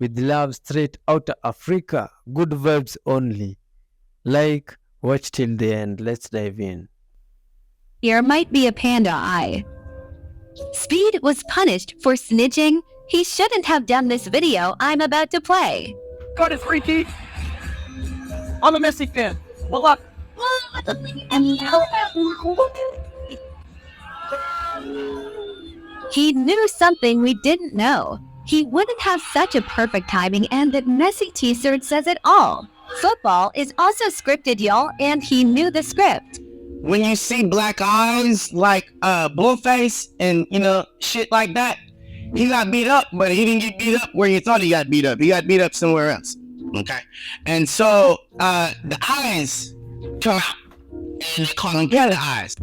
with love straight out of Africa. Good vibes only. Like, watch till the end. Let's dive in. Here might be a panda eye. Speed was punished for snitching. He shouldn't have done this video I'm about to play. Got his free key. I'm a Messi fan. Well, luck. He knew something we didn't know. He wouldn't have such a perfect timing, and that messy t-shirt says it all. Football is also scripted, y'all, and he knew the script. When you see black eyes like Blueface and shit like that, he got beat up, but he didn't get beat up where you thought he got beat up. He got beat up somewhere else. Okay, and so the eyes come out, and they call them cat eyes.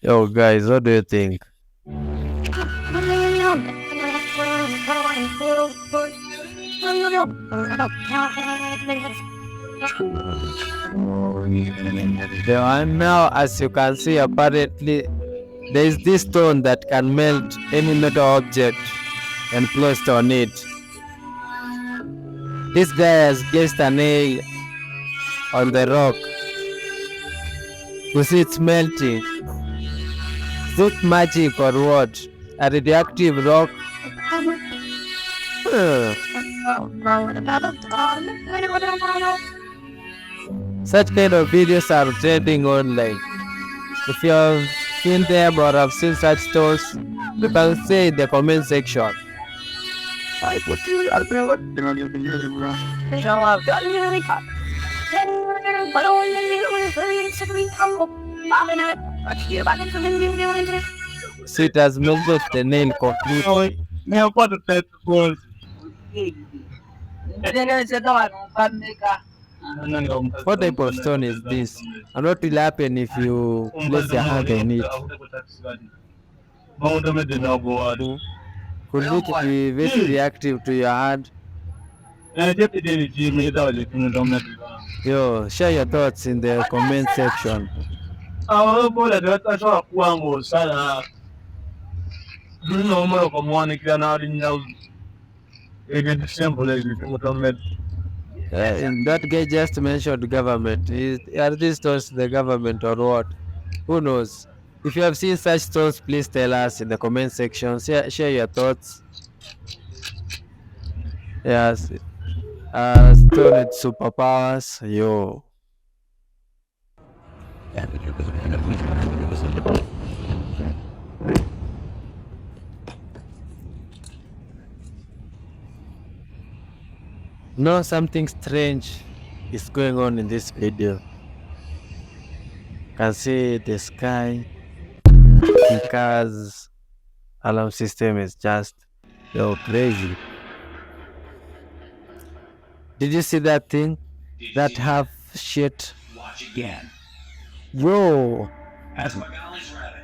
Yo, guys, what do you think? And now, as you can see, apparently there is this stone that can melt any metal object and placed on it. This guy has guessed a nail on the rock. You see it's melting. Is it magic or what? A radioactive rock? Such kind of videos are trending online. If you have seen them or have seen such stories, you can say in the comment section. So it has melted the nail completely. What type of stone is this? And what will happen if you place your hand on it? Could it be very reactive to your hand? Yo, share your thoughts in the comment section. And that guy just mentioned government. Are these stones the government or what? Who knows? If you have seen such stones, please tell us in the comment section. Share your thoughts. Yes. Stone with superpowers. Yo. No, something strange is going on in this video. You can see the sky. The car's alarm system is just crazy. Did you see that thing? That half shit? Watch again. Yo, As my golly's rabbit.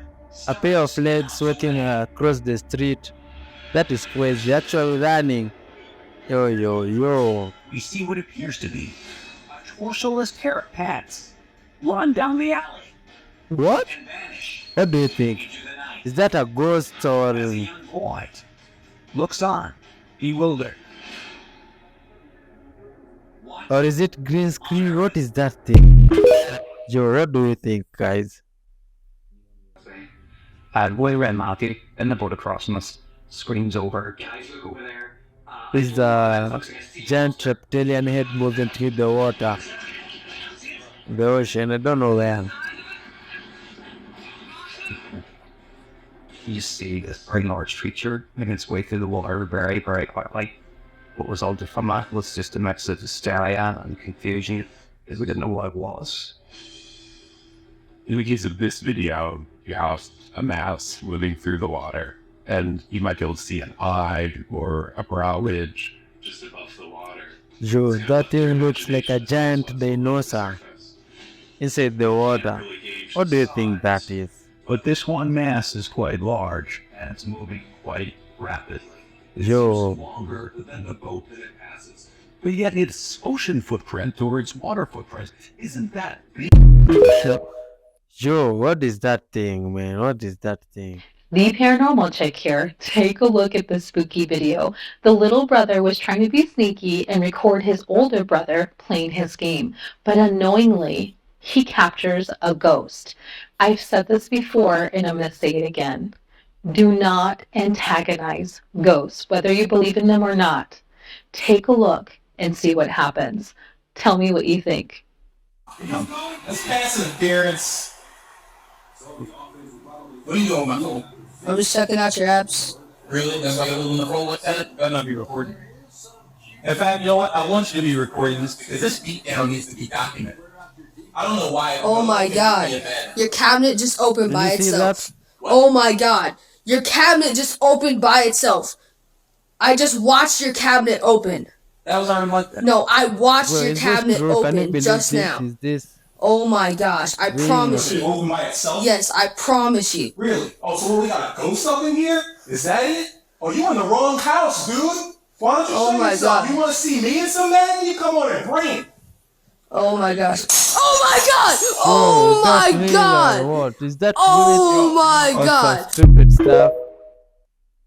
a pair of legs sweating across the street. That is crazy. Actually running. Yo. We see what appears to be a torso-less pair of pants run down the alley What? and vanish What do you think? into the night. Is that a ghost or... As the young boy looks on, bewildered. Or is it green screen? What is that thing? Yo, what do you think, guys? Way around Matthew and the boat across us screams over. Guys, look over there. Is the giant reptilian head moving through the water? The ocean, I don't know where. You see this very large creature making its way through the water very, very quickly. What was all from that was just a mix of hysteria and confusion, because we didn't know what it was. In the case of this video, you have a mouse moving through the water, and you might be able to see an eye or a brow ridge just above the water. Yo, that thing looks like a giant dinosaur inside the water. What do you think that is? But this one mass is quite large, and it's moving quite rapidly. Yo, Longer than the boat that it passes. But yet its ocean footprint or its water footprint isn't that big. yo, what is that thing, man? What is that thing? The paranormal chick here. Take a look at this spooky video. The little brother was trying to be sneaky and record his older brother playing his game, but unknowingly, he captures a ghost. I've said this before and I'm going to say it again. Do not antagonize ghosts, whether you believe in them or not. Take a look and see what happens. Tell me what you think. That's passive appearance. What are you doing, my phone? I'm just checking out your apps. Really? That's why you're living the role with that? Better not be recording. In fact, you know what? I want you to be recording this because this beatdown needs to be documented. I don't know why. Oh my god. Your cabinet just opened by you see itself. Oh my god. Your cabinet just opened by itself. I just watched your cabinet open. That was on like that. No, I watched Bro, your is this cabinet true? Can you open believe just this? now. Is this Oh my gosh, I promise It you. opened by itself? Yes, I promise you. Really? Oh, so we got a ghost up in here? Is that it? Oh, you in the wrong house, dude. Why don't you Oh show my yourself? God. You want to see me in some man? You come on and bring it. Oh my gosh. Oh my god! Bro, Oh is that my real or god! what? Is that Oh my real or god! some stupid stuff?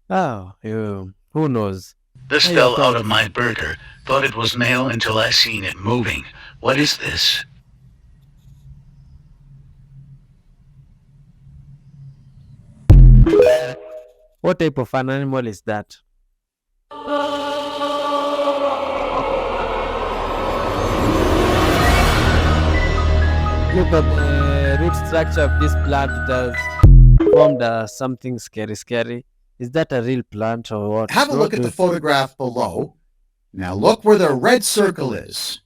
Oh, who knows? This Hey, fell yo, out of my burger. Thought it was mail until I seen it moving. What is this? What type of an animal is that? Look at the root structure of this plant. It has formed something scary. Is that a real plant or what? Have a look at the photograph below. Now look where the red circle is.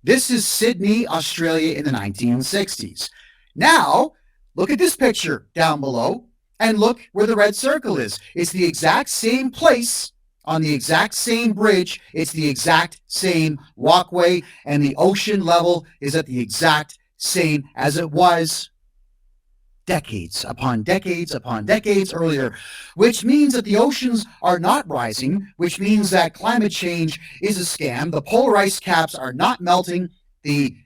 This is Sydney, Australia in the 1960s. Now, look at this picture down below and look where the red circle is. It's the exact same place on the exact same bridge. It's the exact same walkway, and the ocean level is at the exact same as it was decades upon decades upon decades earlier, which means that the oceans are not rising, which means that climate change is a scam. The polar ice caps are not melting. The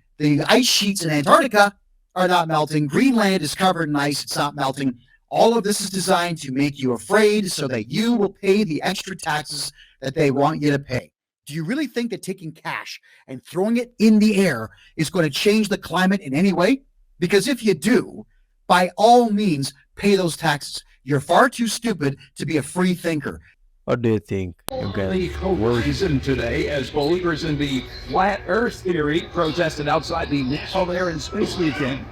ice sheets in Antarctica are not melting. Greenland is covered in ice. It's not melting. All of this is designed to make you afraid so that you will pay the extra taxes that they want you to pay. Do you really think that taking cash and throwing it in the air is going to change the climate in any way? Because if you do, by all means, pay those taxes. You're far too stupid to be a free thinker. What do you think, you guys? The co-reason today as believers in the flat earth theory protested outside the National Air and Space Museum.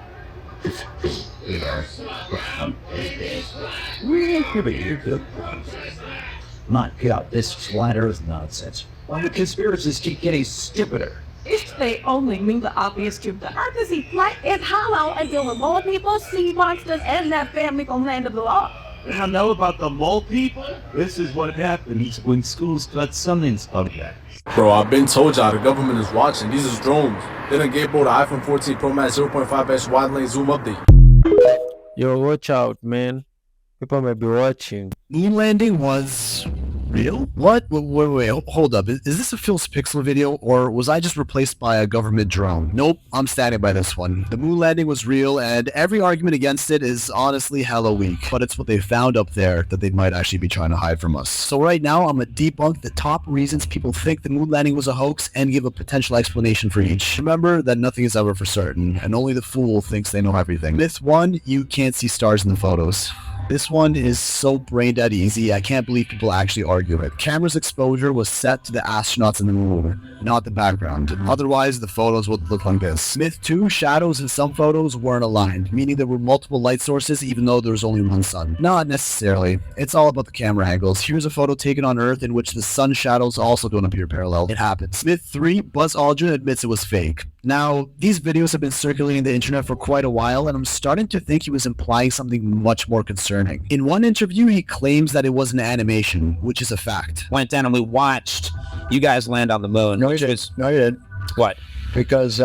Not got this flat earth nonsense. Well, the conspiracists keep getting stupider. If they only knew the obvious truth, the earth is flat and hollow until the more people see monsters and that family gonna land of the law. I know about the mole people. This is what happens when schools cut Sunday's subject. Bro, I've been told y'all the government is watching. These is drones. They done gave bro the iPhone 14 Pro Max 0.5x wide lane zoom update. Yo, watch out, man. People might be watching. Moon landing was real? What? Wait, hold up. Is this a Phil's Pixel video, or was I just replaced by a government drone? Nope, I'm standing by this one. The moon landing was real, and every argument against it is honestly hella weak. But it's what they found up there that they might actually be trying to hide from us. So right now, I'm gonna debunk the top reasons people think the moon landing was a hoax and give a potential explanation for each. Remember that nothing is ever for certain, and only the fool thinks they know everything. Myth 1, you can't see stars in the photos. This one is so brain dead easy, I can't believe people actually argue it. Camera's exposure was set to the astronauts in the moon, not the background. Otherwise, the photos would look like this. Myth 2, shadows in some photos weren't aligned, meaning there were multiple light sources even though there was only one sun. Not necessarily. It's all about the camera angles. Here's a photo taken on Earth in which the sun shadows also don't appear parallel. It happens. Myth 3, Buzz Aldrin admits it was fake. Now, these videos have been circulating the internet for quite a while, and I'm starting to think he was implying something much more concerning. In one interview, he claims that it was an animation, which is a fact. Went down and we watched you guys land on the moon. No, you did. No, you did. What? Because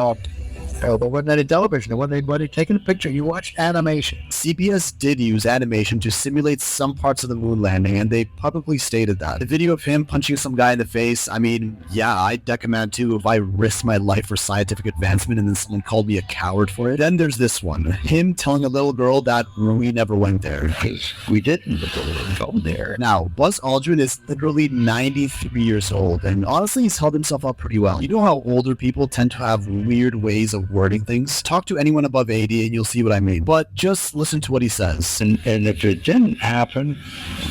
Oh, there wasn't any television. There wasn't anybody taking a picture. You watched animation. CBS did use animation to simulate some parts of the moon landing, and they publicly stated that. The video of him punching some guy in the face, I mean, yeah, I'd deck a man too if I risked my life for scientific advancement and then someone called me a coward for it. Then there's this one. Him telling a little girl that we never went there. We didn't go there. Now, Buzz Aldrin is literally 93 years old, and honestly, he's held himself up pretty well. You know how older people tend to have weird ways of wording things? Talk to anyone above 80 and you'll see what I mean. But just listen to what he says. And if it didn't happen,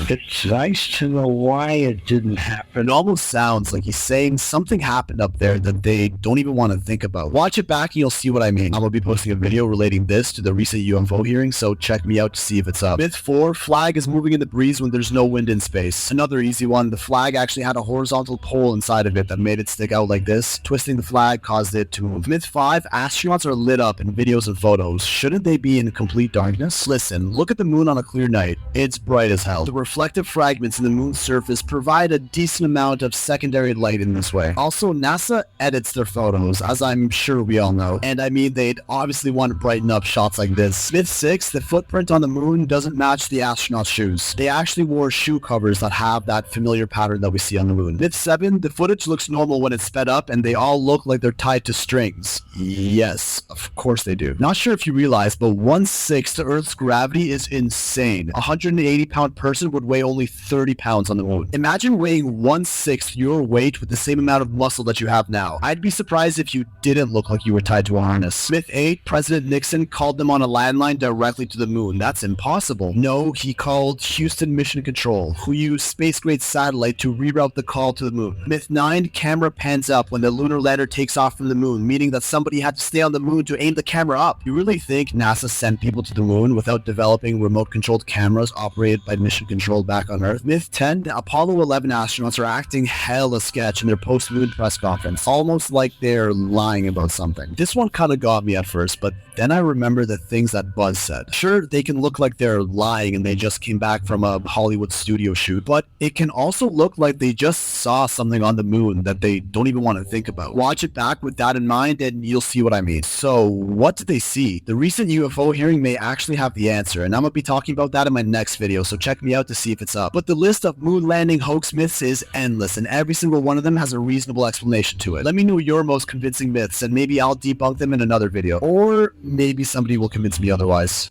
it's nice to know why it didn't happen. It almost sounds like he's saying something happened up there that they don't even want to think about. Watch it back and you'll see what I mean. I'm going to be posting a video relating this to the recent UFO hearing, so check me out to see if it's up. Myth 4, flag is moving in the breeze when there's no wind in space. Another easy one, the flag actually had a horizontal pole inside of it that made it stick out like this. Twisting the flag caused it to move. Myth 5, astronauts are lit up in videos and photos. Shouldn't they be in complete darkness? Listen, look at the moon on a clear night. It's bright as hell. The reflective fragments in the moon's surface provide a decent amount of secondary light in this way. Also, NASA edits their photos, as I'm sure we all know. And I mean, they'd obviously want to brighten up shots like this. Myth 6, the footprint on the moon doesn't match the astronaut's shoes. They actually wore shoe covers that have that familiar pattern that we see on the moon. Myth 7, the footage looks normal when it's sped up and they all look like they're tied to strings. Yes, of course they do. Not sure if you realize, but 1/6 the Earth's gravity is insane. A 180-pound person would weigh only 30 pounds on the moon. Imagine weighing 1/6 your weight with the same amount of muscle that you have now. I'd be surprised if you didn't look like you were tied to a harness. Myth 8, President Nixon called them on a landline directly to the moon. That's impossible. No, he called Houston Mission Control, who used space-grade satellite to reroute the call to the moon. Myth 9, camera pans up when the lunar lander takes off from the moon, meaning that somebody had to stay on the moon to aim the camera up. You really think NASA sent people to the moon without developing remote-controlled cameras operated by Mission Control back on Earth? Myth 10, the Apollo 11 astronauts are acting hella sketch in their post-moon press conference, almost like they're lying about something. This one kind of got me at first, but then I remember the things that Buzz said. Sure, they can look like they're lying and they just came back from a Hollywood studio shoot, but it can also look like they just saw something on the moon that they don't even want to think about. Watch it back with that in mind and you'll see what I mean. So, what did they see? The recent UFO hearing may actually have the answer, and I'm going to be talking about that in my next video, so check me out to see if it's up. But the list of moon landing hoax myths is endless, and every single one of them has a reasonable explanation to it. Let me know your most convincing myths, and maybe I'll debunk them in another video. Or maybe somebody will convince me otherwise.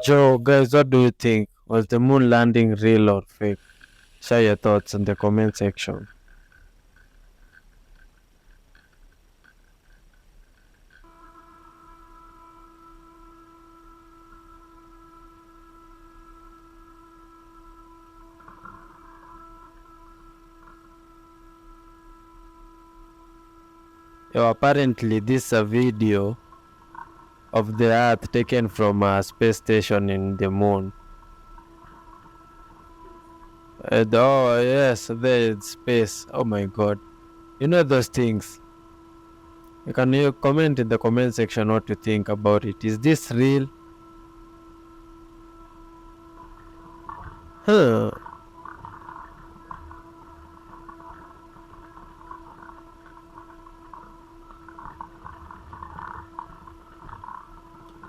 Joe, guys, what do you think? Was the moon landing real or fake? Share your thoughts in the comment section. Apparently, this is a video of the Earth taken from a space station in the moon. Oh yes, there is space. Oh my god. You know those things. Can you comment in the comment section what you think about it? Is this real? Huh.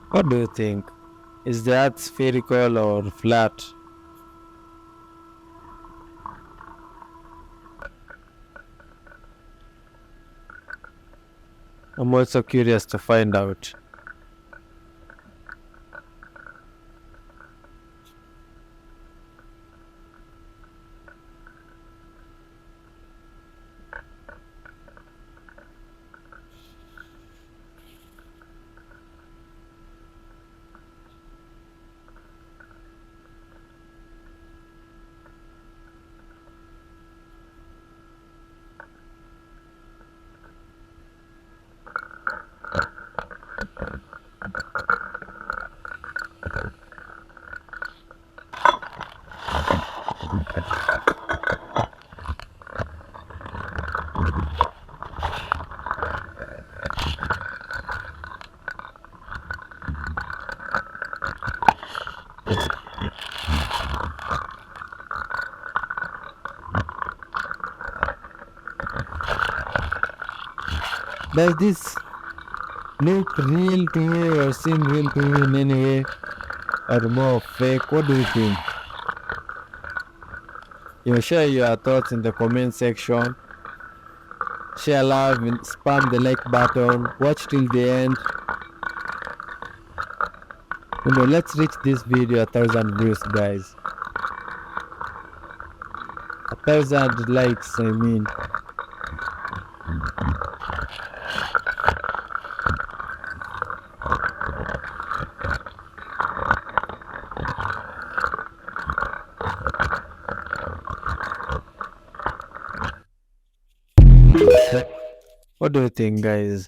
What do you think? Is the Earth spherical or flat? I'm also curious to find out. There's this look real to you or seem real to you in any way, or more fake? What do you think? Share your thoughts in the comment section. Share love and spam the like button. Watch till the end. Let's reach this video 1,000 views, guys. 1,000 likes, I mean. What do you think, guys?